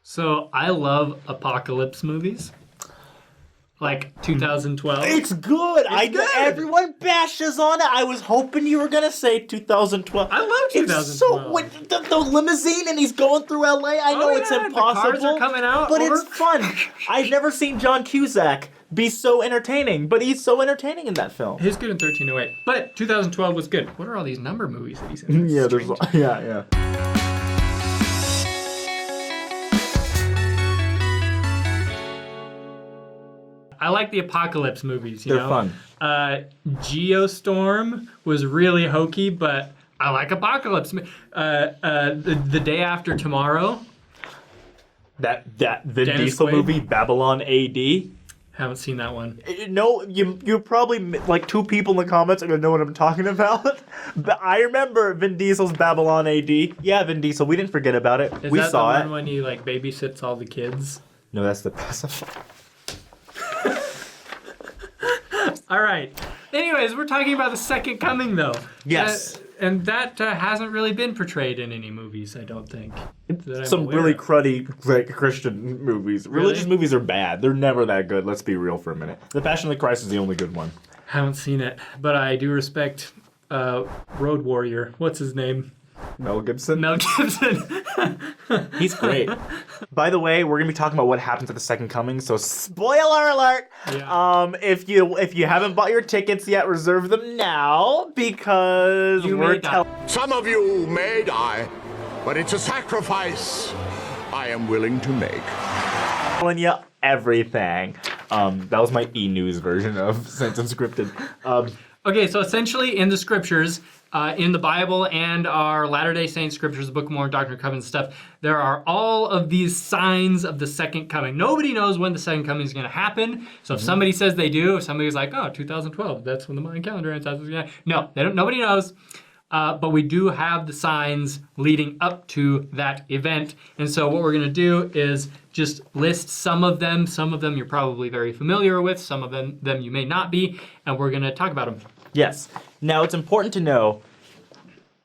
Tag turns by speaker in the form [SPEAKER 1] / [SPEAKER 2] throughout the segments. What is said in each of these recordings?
[SPEAKER 1] So I love apocalypse movies. Like 2012.
[SPEAKER 2] It's good.
[SPEAKER 1] Good.
[SPEAKER 2] Everyone bashes on it. I was hoping you were gonna say 2012.
[SPEAKER 1] I love 2012.
[SPEAKER 2] It's so the limousine and he's going through LA. I know it's impossible.
[SPEAKER 1] The cars are coming out,
[SPEAKER 2] but it's fun. I've never seen John Cusack be so entertaining, but he's so entertaining in that film.
[SPEAKER 1] He's good in 1308, but 2012 was good. What are all these number movies that he's in?
[SPEAKER 2] Yeah, yeah.
[SPEAKER 1] I like the apocalypse movies.
[SPEAKER 2] They're fun.
[SPEAKER 1] Geostorm was really hokey, but I like apocalypse. The Day After Tomorrow.
[SPEAKER 2] That Vin
[SPEAKER 1] Dennis
[SPEAKER 2] Diesel
[SPEAKER 1] Quaid?
[SPEAKER 2] movie, Babylon AD.
[SPEAKER 1] Haven't seen that one.
[SPEAKER 2] No, you probably, like, 2 people in the comments are gonna know what I'm talking about. But I remember Vin Diesel's Babylon AD. Yeah, Vin Diesel, we didn't forget about it.
[SPEAKER 1] Is
[SPEAKER 2] we
[SPEAKER 1] that
[SPEAKER 2] saw
[SPEAKER 1] the
[SPEAKER 2] it.
[SPEAKER 1] one when he like babysits all the kids?
[SPEAKER 2] No, that's the pacifier.
[SPEAKER 1] All right. Anyways, we're talking about the second coming, though.
[SPEAKER 2] Yes.
[SPEAKER 1] And that hasn't really been portrayed in any movies, I don't think.
[SPEAKER 2] Some really cruddy Christian movies.
[SPEAKER 1] Really?
[SPEAKER 2] Religious movies are bad. They're never that good. Let's be real for a minute. The Passion of the Christ is the only good one.
[SPEAKER 1] Haven't seen it, but I do respect Road Warrior. What's his name?
[SPEAKER 2] Mel Gibson.
[SPEAKER 1] Mel Gibson.
[SPEAKER 2] He's great. By the way, we're gonna be talking about what happens at the second coming. So spoiler alert!
[SPEAKER 1] Yeah.
[SPEAKER 2] If you haven't bought your tickets yet, reserve them now because
[SPEAKER 3] Some of you may die, but it's a sacrifice I am willing to make.
[SPEAKER 2] telling you everything. That was my e-news version of Sense Unscripted.
[SPEAKER 1] Okay, so essentially in the scriptures, in the Bible and our Latter-day Saints scriptures, the Book of Mormon, Doctrine and Covenants stuff, there are all of these signs of the second coming. Nobody knows when the second coming is going to happen. So if somebody says they do, if somebody's like, oh, 2012, that's when the Mayan calendar ends. No, they don't. Nobody knows. But we do have the signs leading up to that event. And so what we're going to do is just list some of them. Some of them you're probably very familiar with. Some of them you may not be. And we're going to talk about them.
[SPEAKER 2] Yes. Now, it's important to know,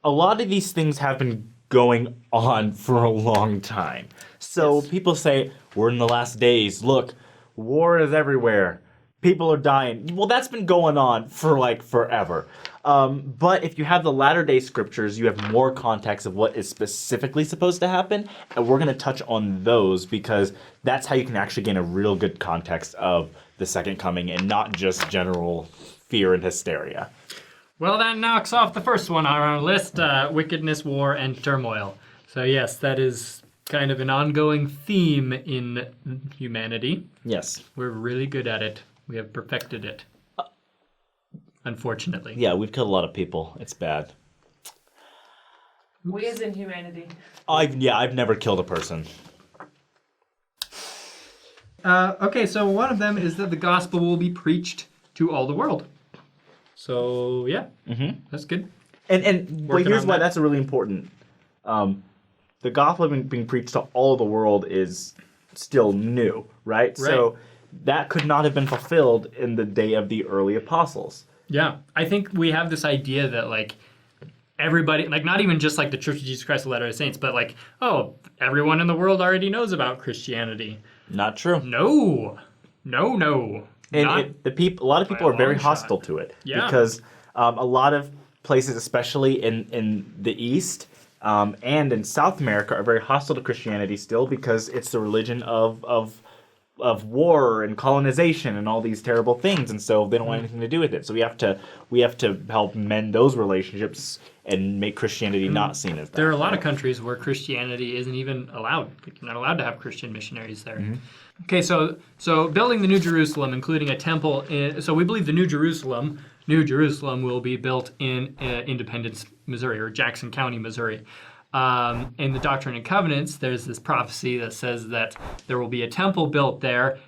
[SPEAKER 2] a lot of these things have been going on for a long time. So people say, we're in the last days. Look, war is everywhere. People are dying. Well, that's been going on for like forever. But if you have the latter-day scriptures, you have more context of what is specifically supposed to happen. And we're going to touch on those because that's how you can actually gain a real good context of the second coming and not just general fear and hysteria.
[SPEAKER 1] Well, that knocks off the first one on our list, wickedness, war, and turmoil. So yes, that is kind of an ongoing theme in humanity.
[SPEAKER 2] Yes.
[SPEAKER 1] We're really good at it. We have perfected it. Unfortunately.
[SPEAKER 2] Yeah, we've killed a lot of people. It's bad.
[SPEAKER 4] We as in humanity.
[SPEAKER 2] I've never killed a person.
[SPEAKER 1] Okay, so one of them is that the gospel will be preached to all the world. So yeah, that's good.
[SPEAKER 2] And but here's why that's really important. The gospel being preached to all the world is still new, right? So that could not have been fulfilled in the day of the early apostles.
[SPEAKER 1] Yeah, I think we have this idea that like everybody, like not even just like the Church of Jesus Christ of Latter-day Saints, but like, oh, everyone in the world already knows about Christianity.
[SPEAKER 2] Not true.
[SPEAKER 1] No.
[SPEAKER 2] And a lot of people are very hostile to it because a lot of places, especially in the East and in South America, are very hostile to Christianity still because it's the religion of war and colonization and all these terrible things, and so they don't want anything to do with it. So we have to help mend those relationships and make Christianity not seen as that.
[SPEAKER 1] There are a lot of countries where Christianity isn't even allowed. Like, you're not allowed to have Christian missionaries there. Okay, so building the New Jerusalem, including a temple. So we believe the New Jerusalem will be built in Independence, Missouri, or Jackson County, Missouri. In the Doctrine and Covenants, there's this prophecy that says that there will be a temple built there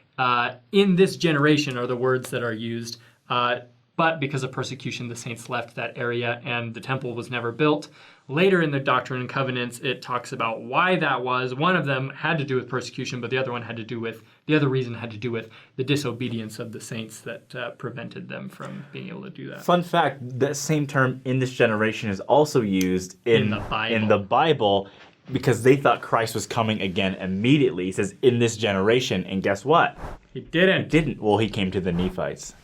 [SPEAKER 1] in this generation, are the words that are used. But because of persecution, the saints left that area and the temple was never built. Later in the Doctrine and Covenants, it talks about why that was. One of them had to do with persecution, but the other reason had to do with the disobedience of the saints that prevented them from being able to do that.
[SPEAKER 2] Fun fact, that same term, in this generation, is also used in the Bible because they thought Christ was coming again immediately. He says, in this generation, and guess what?
[SPEAKER 1] He didn't.
[SPEAKER 2] Didn't. Well, he came to the Nephites.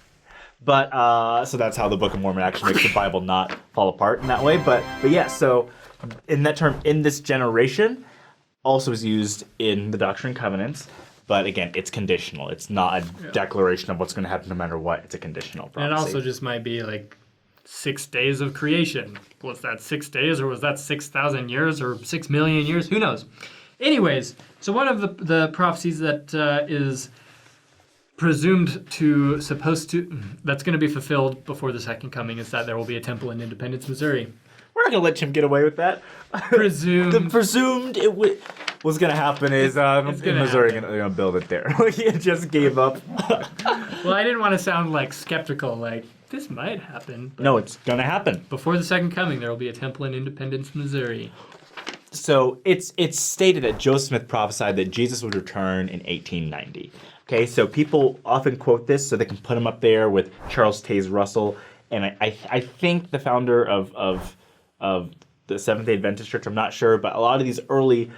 [SPEAKER 2] But, so that's how the Book of Mormon actually makes the Bible not fall apart in that way. But yeah, so in that term, in this generation, also is used in the Doctrine and Covenants. But again, it's conditional. It's not a declaration of what's going to happen no matter what. It's a conditional prophecy.
[SPEAKER 1] And it also just might be like 6 days of creation. Was that 6 days, or was that 6,000 years, or 6 million years? Who knows? Anyways, so one of the prophecies that is presumed to, that's going to be fulfilled before the second coming is that there will be a temple in Independence, Missouri.
[SPEAKER 2] We're not going to let Jim get away with that.
[SPEAKER 1] Presumed.
[SPEAKER 2] The presumed what's going to happen is in Missouri they're going to build it there. He just gave up.
[SPEAKER 1] Well, I didn't want to sound like skeptical, like this might happen.
[SPEAKER 2] No, it's going to happen.
[SPEAKER 1] Before the second coming, there will be a temple in Independence, Missouri.
[SPEAKER 2] So it's stated that Joseph Smith prophesied that Jesus would return in 1890. Okay, so people often quote this so they can put him up there with Charles Taze Russell, and I think the founder of the Seventh-day Adventist Church. I'm not sure, but a lot of these early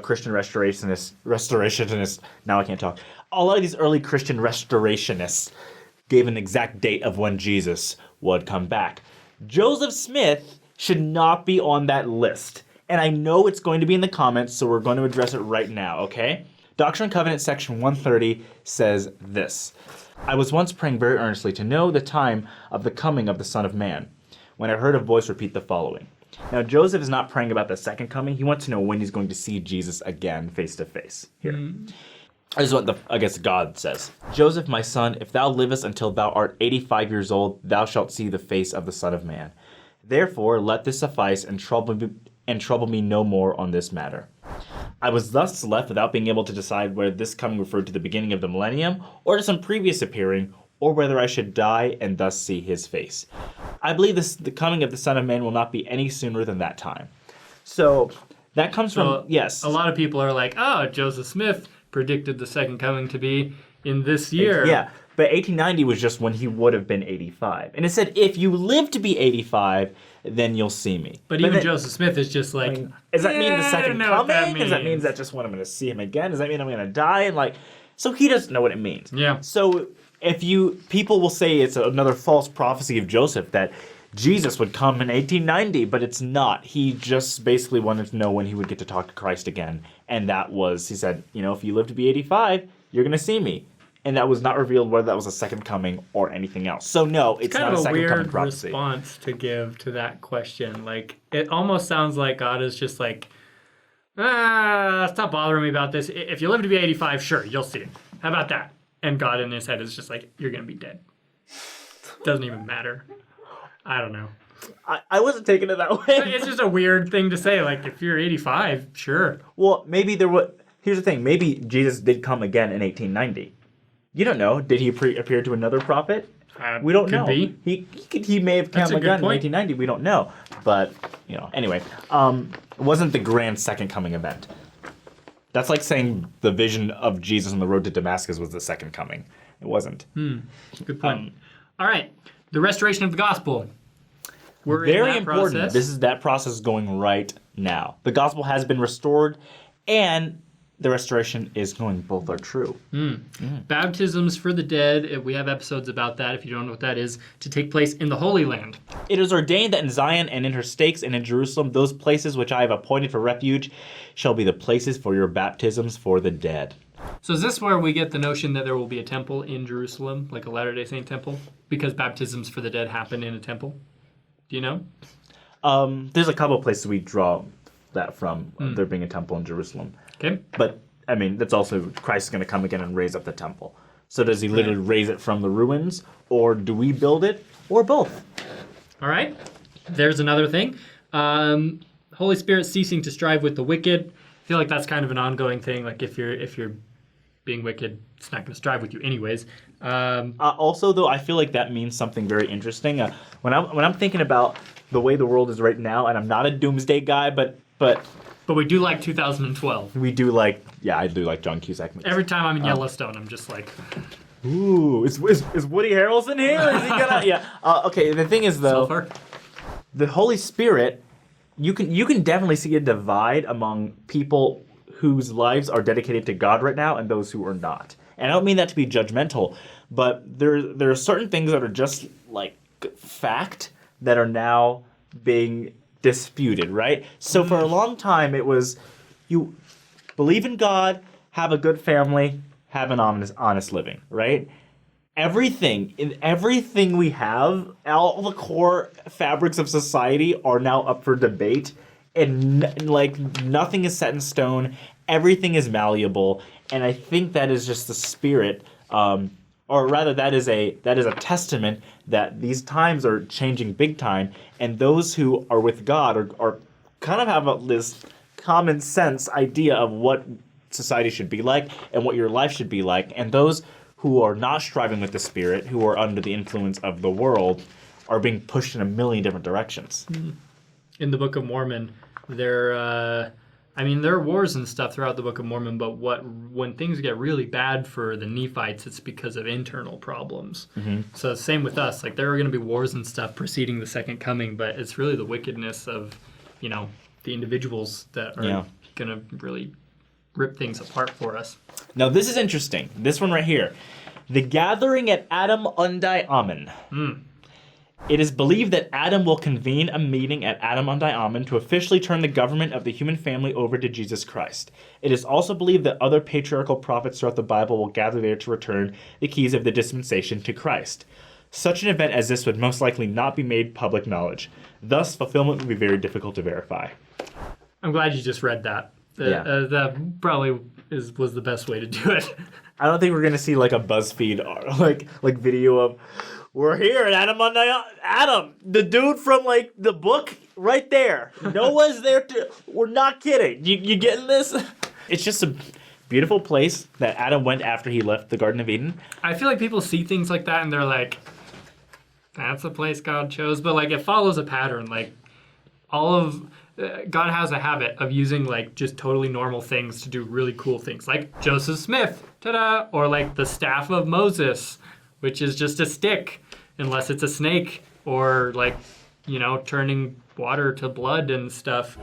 [SPEAKER 2] Christian restorationists. Now I can't talk. A lot of these early Christian restorationists gave an exact date of when Jesus would come back. Joseph Smith should not be on that list. And I know it's going to be in the comments, so we're going to address it right now, okay? Doctrine and Covenants section 130 says this. I was once praying very earnestly to know the time of the coming of the Son of Man, when I heard a voice repeat the following. Now, Joseph is not praying about the second coming. He wants to know when he's going to see Jesus again face to face. Here. This is what I guess God says. Joseph, my son, if thou livest until thou art 85 years old, thou shalt see the face of the Son of Man. Therefore, let this suffice and trouble me no more on this matter. I was thus left without being able to decide whether this coming referred to the beginning of the millennium or to some previous appearing, or whether I should die and thus see his face. I believe the coming of the Son of Man will not be any sooner than that time. So that comes from, yes.
[SPEAKER 1] A lot of people are like, oh, Joseph Smith predicted the second coming to be in this year.
[SPEAKER 2] Yeah, but 1890 was just when he would have been 85. And it said, if you live to be 85, then you'll see me.
[SPEAKER 1] But even then, Joseph Smith is just like,
[SPEAKER 2] does that mean the second coming? Does that mean that just when I'm going to see him again? Does that mean I'm going to die? And so he doesn't know what it means.
[SPEAKER 1] Yeah.
[SPEAKER 2] So people will say it's another false prophecy of Joseph that Jesus would come in 1890, but it's not. He just basically wanted to know when he would get to talk to Christ again. And that was, he said, if you live to be 85, you're going to see me. And that was not revealed whether that was a second coming or anything else. So no, it's not a second coming prophecy.
[SPEAKER 1] Kind of a weird response to give to that question. It almost sounds like God is just like, stop bothering me about this. If you live to be 85, sure, you'll see it. How about that? And God in his head is just like, you're going to be dead. Doesn't even matter. I don't know.
[SPEAKER 2] I wasn't taking it that way.
[SPEAKER 1] It's just a weird thing to say. If you're 85, sure.
[SPEAKER 2] Well, maybe here's the thing. Maybe Jesus did come again in 1890. You don't know. Did he appear to another prophet? We don't know.
[SPEAKER 1] Could be.
[SPEAKER 2] He may have come again in 1890. We don't know. But, anyway. It wasn't the grand second coming event. That's like saying the vision of Jesus on the road to Damascus was the second coming. It wasn't.
[SPEAKER 1] Good point. All right. The restoration of the gospel. We're
[SPEAKER 2] very
[SPEAKER 1] in that
[SPEAKER 2] important.
[SPEAKER 1] Process.
[SPEAKER 2] This is that process going right now. The gospel has been restored, and the restoration is going. Both are true.
[SPEAKER 1] Baptisms for the dead. We have episodes about that. If you don't know what that is, to take place in the Holy Land.
[SPEAKER 2] It is ordained that in Zion and in her stakes and in Jerusalem, those places which I have appointed for refuge shall be the places for your baptisms for the dead.
[SPEAKER 1] So is this where we get the notion that there will be a temple in Jerusalem, like a Latter-day Saint temple? Because baptisms for the dead happen in a temple? Do you know?
[SPEAKER 2] There's a couple of places we draw that from, there being a temple in Jerusalem.
[SPEAKER 1] Okay.
[SPEAKER 2] But, that's also, Christ is going to come again and raise up the temple. So does he literally raise it from the ruins, or do we build it, or both?
[SPEAKER 1] All right. There's another thing. Holy Spirit ceasing to strive with the wicked. I feel like that's kind of an ongoing thing. If you're being wicked, it's not going to strive with you anyways.
[SPEAKER 2] Also, though, I feel like that means something very interesting. When I'm thinking about the way the world is right now, and I'm not a doomsday guy, but
[SPEAKER 1] we do like 2012.
[SPEAKER 2] We do I do like John Cusack.
[SPEAKER 1] Every time I'm in Yellowstone, I'm just like,
[SPEAKER 2] ooh, is Woody Harrelson here? Is he gonna? Yeah. Okay. The thing is, though,
[SPEAKER 1] Sulfur?
[SPEAKER 2] the Holy Spirit you can definitely see a divide among people whose lives are dedicated to God right now and those who are not. And I don't mean that to be judgmental, but there are certain things that are just like fact that are now being disputed, right? So for a long time it was you believe in God, have a good family, have an honest living, right? Everything we have, all the core fabrics of society are now up for debate, and like nothing is set in stone. Everything is malleable, and I think that is just the spirit, or rather, that is a testament that these times are changing big time, and those who are with God are kind of have this common sense idea of what society should be like and what your life should be like, and those who are not striving with the Spirit, who are under the influence of the world, are being pushed in a million different directions.
[SPEAKER 1] In the Book of Mormon, there are wars and stuff throughout the Book of Mormon, but when things get really bad for the Nephites, it's because of internal problems. Mm-hmm. So same with us. Like, there are going to be wars and stuff preceding the second coming, but it's really the wickedness of, the individuals that are going to really rip things apart for us.
[SPEAKER 2] Now, this is interesting. This one right here. The gathering at Adam Undai Amen. It is believed that Adam will convene a meeting at Adam Undai Amen to officially turn the government of the human family over to Jesus Christ. It is also believed that other patriarchal prophets throughout the Bible will gather there to return the keys of the dispensation to Christ. Such an event as this would most likely not be made public knowledge. Thus, fulfillment would be very difficult to verify.
[SPEAKER 1] I'm glad you just read that. That probably was the best way to do it.
[SPEAKER 2] I don't think we're gonna see like a BuzzFeed or like video of we're here at Adam, the dude from like the book right there. Noah's there too. We're not kidding. You getting this? It's just a beautiful place that Adam went after he left the Garden of Eden.
[SPEAKER 1] I feel like people see things like that and they're like, "That's the place God chose," but like it follows a pattern. Like God has a habit of using like just totally normal things to do really cool things, like Joseph Smith, ta-da, or like the staff of Moses, which is just a stick, unless it's a snake, or like, turning water to blood and stuff.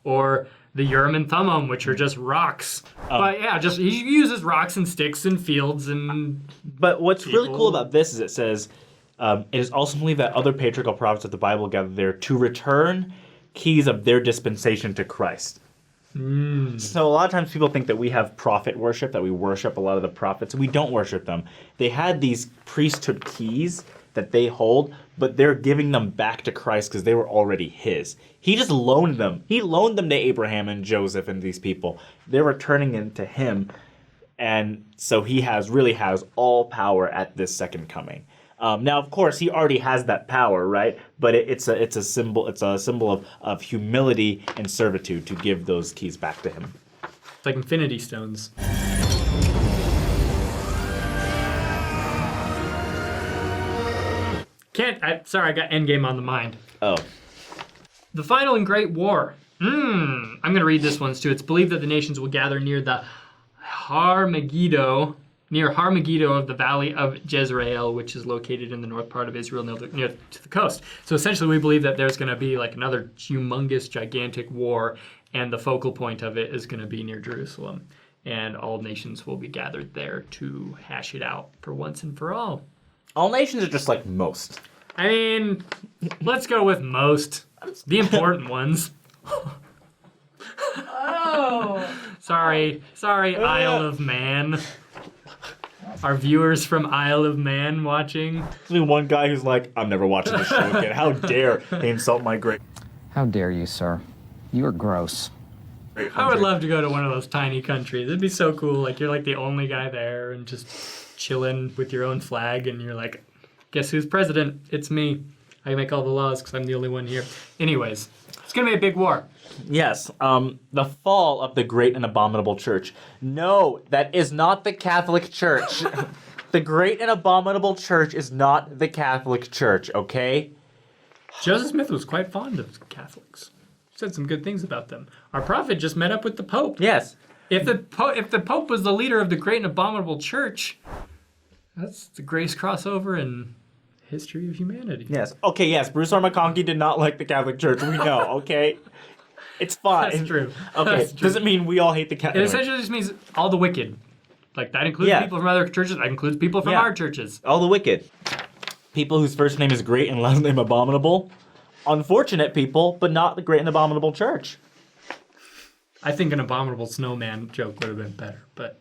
[SPEAKER 1] Or the Urim and Thummim, which are just rocks. But yeah, he uses rocks and sticks and fields and
[SPEAKER 2] But what's really cool about this is it says, it is also believed that other patriarchal prophets of the Bible gathered there to return keys of their dispensation to Christ. So a lot of times people think that we have prophet worship, that we worship a lot of the prophets. We don't worship them. They had these priesthood keys that they hold, but they're giving them back to Christ because they were already his. He just loaned them. He loaned them to Abraham and Joseph and these people. They're returning them to him. And so he really has all power at this second coming. Now, of course, he already has that power, right? But it's a symbol. It's a symbol of humility and servitude to give those keys back to him.
[SPEAKER 1] It's like Infinity Stones. Sorry, I got Endgame on the mind.
[SPEAKER 2] Oh.
[SPEAKER 1] The final and great war. I'm going to read this one too. It's believed that the nations will gather near the near Har-Megiddo of the valley of Jezreel, which is located in the north part of Israel near to the coast. So essentially we believe that there's going to be like another humongous, gigantic war, and the focal point of it is going to be near Jerusalem. And all nations will be gathered there to hash it out for once and for all.
[SPEAKER 2] All nations are just like most.
[SPEAKER 1] I mean, let's go with most. The important ones.
[SPEAKER 4] Oh.
[SPEAKER 1] Sorry, Isle of Man. Our viewers from Isle of Man watching.
[SPEAKER 2] There's only one guy who's like, I'm never watching this show again. How dare they insult my great...
[SPEAKER 5] How dare you, sir? You are gross.
[SPEAKER 1] I would love to go to one of those tiny countries. It'd be so cool. Like, you're like the only guy there and just chilling with your own flag, and you're like, guess who's president? It's me. I make all the laws because I'm the only one here. Anyways, it's going to be a big war.
[SPEAKER 2] Yes, the fall of the great and abominable church. No, that is not the Catholic Church. The great and abominable church is not the Catholic Church, okay?
[SPEAKER 1] Joseph Smith was quite fond of Catholics. Said some good things about them. Our prophet just met up with the Pope.
[SPEAKER 2] Yes.
[SPEAKER 1] If the Pope was the leader of the great and abominable church, that's the greatest crossover in history of humanity.
[SPEAKER 2] Yes. Okay, yes, Bruce R. McConkie did not like the Catholic Church. We know, okay? It's fine.
[SPEAKER 1] That's true.
[SPEAKER 2] Okay,
[SPEAKER 1] That's true.
[SPEAKER 2] doesn't mean we all hate the
[SPEAKER 1] It
[SPEAKER 2] Catholic.
[SPEAKER 1] essentially just means all the wicked. Like, that includes
[SPEAKER 2] Yeah.
[SPEAKER 1] people from other churches. That includes people from
[SPEAKER 2] Yeah.
[SPEAKER 1] our churches.
[SPEAKER 2] All the wicked. People whose first name is Great and last name Abominable. Unfortunate people, but not the Great and Abominable Church.
[SPEAKER 1] I think an abominable snowman joke would have been better, but...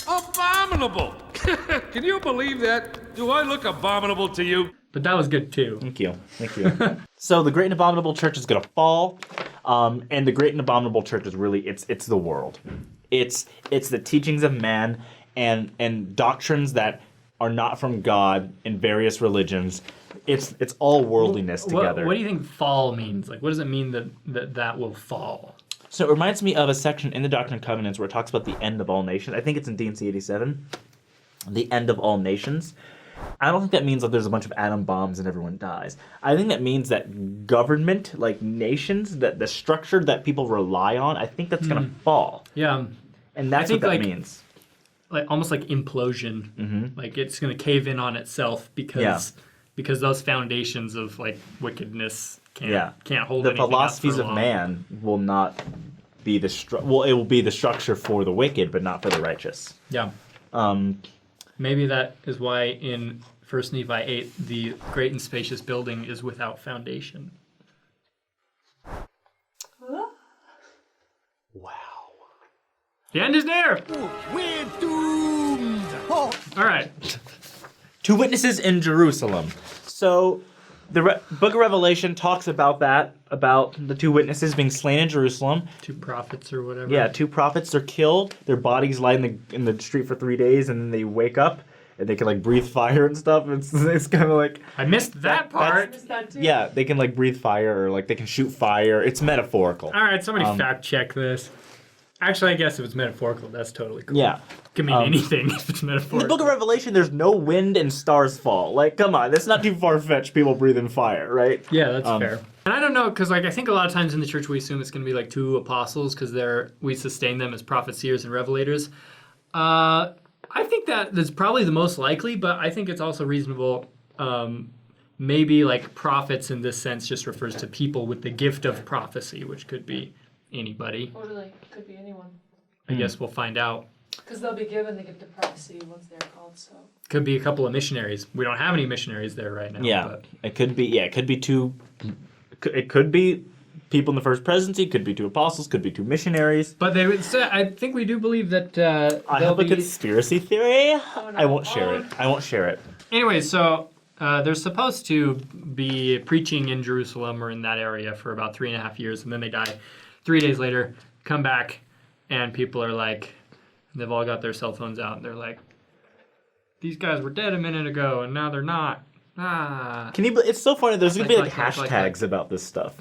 [SPEAKER 4] Abominable! Can you believe that? Do I look abominable to you?
[SPEAKER 1] But that was good, too.
[SPEAKER 2] Thank you. Thank you. So the Great and Abominable Church is going to fall. And the Great and Abominable Church is really, it's the world. It's the teachings of man and doctrines that are not from God in various religions. It's all worldliness together.
[SPEAKER 1] What do you think fall means? Like, what does it mean that will fall?
[SPEAKER 2] So it reminds me of a section in the Doctrine and Covenants where it talks about the end of all nations. I think it's in D&C 87. The end of all nations. I don't think that means that there's a bunch of atom bombs and everyone dies. I think that means that government, like nations, that the structure that people rely on, I think that's going to fall.
[SPEAKER 1] Yeah.
[SPEAKER 2] And that's what that means.
[SPEAKER 1] Like almost like implosion. Mm-hmm. Like it's going to cave in on itself because those foundations of like wickedness can't hold
[SPEAKER 2] the
[SPEAKER 1] anything
[SPEAKER 2] philosophies
[SPEAKER 1] up for
[SPEAKER 2] of
[SPEAKER 1] long.
[SPEAKER 2] man will not be the it will be the structure for the wicked, but not for the righteous.
[SPEAKER 1] Yeah. Maybe that is why in 1 Nephi 8, the great and spacious building is without foundation.
[SPEAKER 2] Wow.
[SPEAKER 1] The end is near!
[SPEAKER 3] We're doomed! Oh.
[SPEAKER 1] All right.
[SPEAKER 2] Two witnesses in Jerusalem. So the Book of Revelation talks about that, about the two witnesses being slain in Jerusalem.
[SPEAKER 1] 2 prophets or whatever.
[SPEAKER 2] Yeah, 2 prophets are killed. Their bodies lie in the street for 3 days, and then they wake up, and they can like breathe fire and stuff. It's kind of like
[SPEAKER 1] I missed that part.
[SPEAKER 2] yeah, they can like breathe fire or like they can shoot fire. It's metaphorical.
[SPEAKER 1] All right, somebody fact check this. Actually, I guess if it's metaphorical, that's totally cool.
[SPEAKER 2] Yeah.
[SPEAKER 1] Could mean anything if it's
[SPEAKER 2] In
[SPEAKER 1] metaphorical.
[SPEAKER 2] the Book of Revelation, there's no wind and stars fall. Like, come on, that's not too far-fetched. People breathing fire, right?
[SPEAKER 1] Yeah, that's fair. And I don't know, because like I think a lot of times in the church we assume it's going to be like 2 apostles because we sustain them as prophets, seers, and revelators. I think that's probably the most likely, but I think it's also reasonable. Maybe like prophets in this sense just refers to people with the gift of prophecy, which could be anybody.
[SPEAKER 6] Totally. Could be anyone.
[SPEAKER 1] I guess we'll find out.
[SPEAKER 6] Because they'll be given the gift of prophecy once they're called, so.
[SPEAKER 1] Could be a couple of missionaries. We don't have any missionaries there right now.
[SPEAKER 2] Yeah,
[SPEAKER 1] But
[SPEAKER 2] it could be. Yeah, it could be 2. It could be people in the first presidency. Could be 2 apostles. Could be 2 missionaries.
[SPEAKER 1] But they would say, I think we do believe that
[SPEAKER 2] I
[SPEAKER 1] there'll
[SPEAKER 2] have a
[SPEAKER 1] be...
[SPEAKER 2] conspiracy theory.
[SPEAKER 6] Oh, no.
[SPEAKER 2] I won't share it. I won't share it.
[SPEAKER 1] Anyway, so they're supposed to be preaching in Jerusalem or in that area for about 3.5 years, and then they die. 3 days later, come back, and people are like, they've all got their cell phones out, and they're like, these guys were dead a minute ago, and now they're not. Ah.
[SPEAKER 2] Can you? It's so funny. There's gonna be like
[SPEAKER 1] Like
[SPEAKER 2] hashtags about this stuff.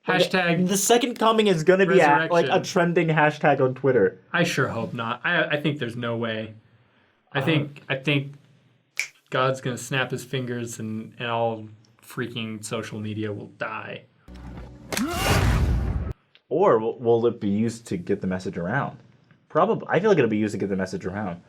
[SPEAKER 1] Hashtag,
[SPEAKER 2] The second coming is gonna be like a
[SPEAKER 1] Resurrection.
[SPEAKER 2] trending hashtag on Twitter.
[SPEAKER 1] I sure hope not. I think there's no way. I think God's gonna snap his fingers and all freaking social media will die.
[SPEAKER 2] Or will it be used to get the message around? Probably. I feel like it'll be used to get the message around.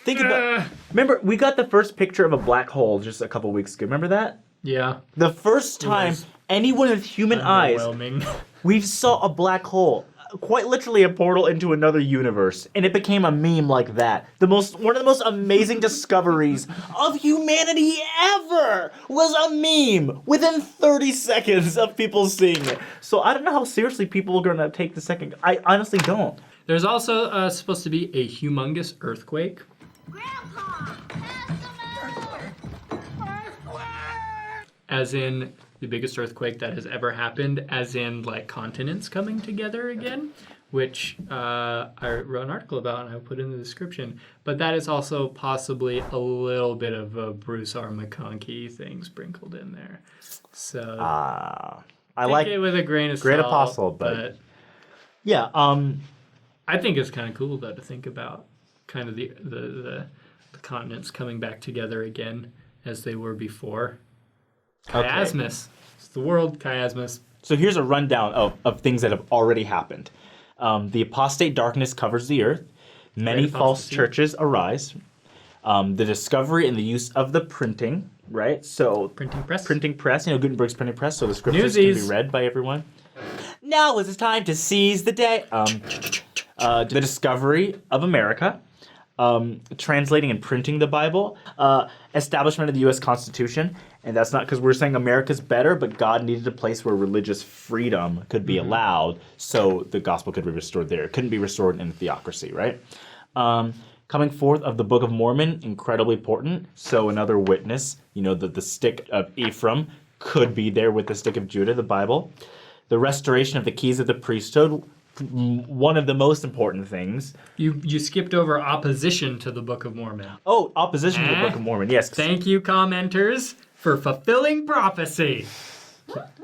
[SPEAKER 2] Think about. Remember, we got the first picture of a black hole just a couple weeks ago. Remember that?
[SPEAKER 1] Yeah.
[SPEAKER 2] The first time
[SPEAKER 1] was
[SPEAKER 2] anyone with human eyes,
[SPEAKER 1] Underwhelming.
[SPEAKER 2] we saw a black hole. Quite literally a portal into another universe, and it became a meme like that. One of the most amazing discoveries of humanity ever was a meme within 30 seconds of people seeing it. So I don't know how seriously people are gonna take the second. I honestly don't.
[SPEAKER 1] There's also supposed to be a humongous earthquake. As in the biggest earthquake that has ever happened, as in like continents coming together again, which I wrote an article about and I put in the description. But that is also possibly a little bit of a Bruce R. McConkie thing sprinkled in there. So
[SPEAKER 2] I
[SPEAKER 1] take
[SPEAKER 2] like
[SPEAKER 1] it with a grain of
[SPEAKER 2] Great
[SPEAKER 1] salt.
[SPEAKER 2] Apostle, but yeah.
[SPEAKER 1] I think it's kind of cool though to think about kind of the continents coming back together again as they were before. Chiasmus. It's the world, chiasmus.
[SPEAKER 2] So here's a rundown of things that have already happened. The apostate darkness covers the earth. Many
[SPEAKER 1] Great
[SPEAKER 2] false
[SPEAKER 1] apostasy.
[SPEAKER 2] churches arise. The discovery and the use of the printing right? So
[SPEAKER 1] Printing press.
[SPEAKER 2] printing press, Gutenberg's printing press, so the scriptures can
[SPEAKER 1] Newsies.
[SPEAKER 2] be read by everyone. Now is the time to seize the day. The discovery of America, translating and printing the Bible, establishment of the U.S. Constitution, and that's not because we're saying America's better, but God needed a place where religious freedom could be allowed, so the gospel could be restored there. It couldn't be restored in theocracy, right? Coming forth of the Book of Mormon, incredibly important. So another witness, the stick of Ephraim could be there with the stick of Judah, the Bible. The restoration of the keys of the priesthood, one of the most important things.
[SPEAKER 1] You skipped over opposition to the Book of Mormon.
[SPEAKER 2] Oh, opposition to the Book of Mormon, yes.
[SPEAKER 1] Thank you, commenters, for fulfilling prophecy.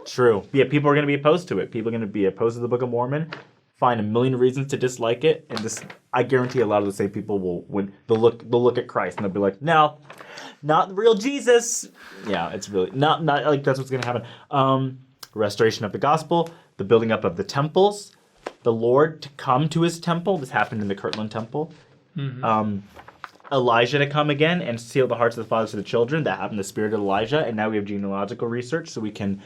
[SPEAKER 2] True. Yeah, people are going to be opposed to it. People are going to be opposed to the Book of Mormon, find a million reasons to dislike it, and I guarantee a lot of the same people will they'll look at Christ and they'll be like, no, not the real Jesus. Yeah, it's really not like that's what's going to happen. Restoration of the gospel, the building up of the temples, the Lord to come to his temple. This happened in the Kirtland temple. Elijah to come again and seal the hearts of the fathers to the children. That happened in the spirit of Elijah. And now we have genealogical research, so we can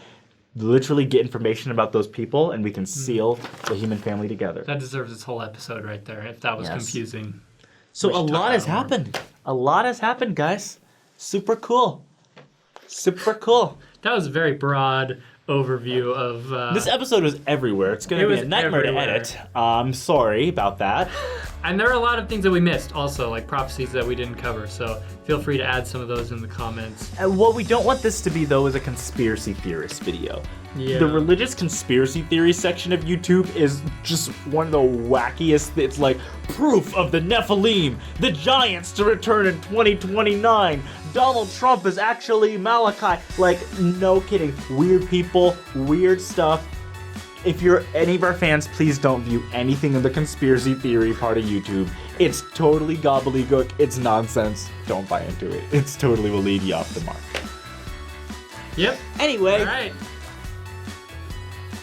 [SPEAKER 2] literally get information about those people and we can seal the human family together.
[SPEAKER 1] That deserves its whole episode right there, if that was confusing.
[SPEAKER 2] So a lot has happened. A lot has happened, guys. Super cool. Super cool.
[SPEAKER 1] That was a very broad overview of...
[SPEAKER 2] This episode was everywhere. It's going to be a nightmare to edit. I'm sorry about that.
[SPEAKER 1] And there are a lot of things that we missed also, like prophecies that we didn't cover. So feel free to add some of those in the comments.
[SPEAKER 2] And what we don't want this to be, though, is a conspiracy theorist video.
[SPEAKER 1] Yeah.
[SPEAKER 2] The religious conspiracy theory section of YouTube is just one of the wackiest. It's like proof of the Nephilim, the giants to return in 2029. Donald Trump is actually Malachi. Like, no kidding. Weird people, weird stuff. If you're any of our fans, please don't view anything in the conspiracy theory part of YouTube. It's totally gobbledygook. It's nonsense. Don't buy into it. It's totally will lead you off the mark.
[SPEAKER 1] Yep.
[SPEAKER 2] Anyway.
[SPEAKER 1] All right.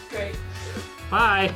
[SPEAKER 6] Great.
[SPEAKER 1] Bye.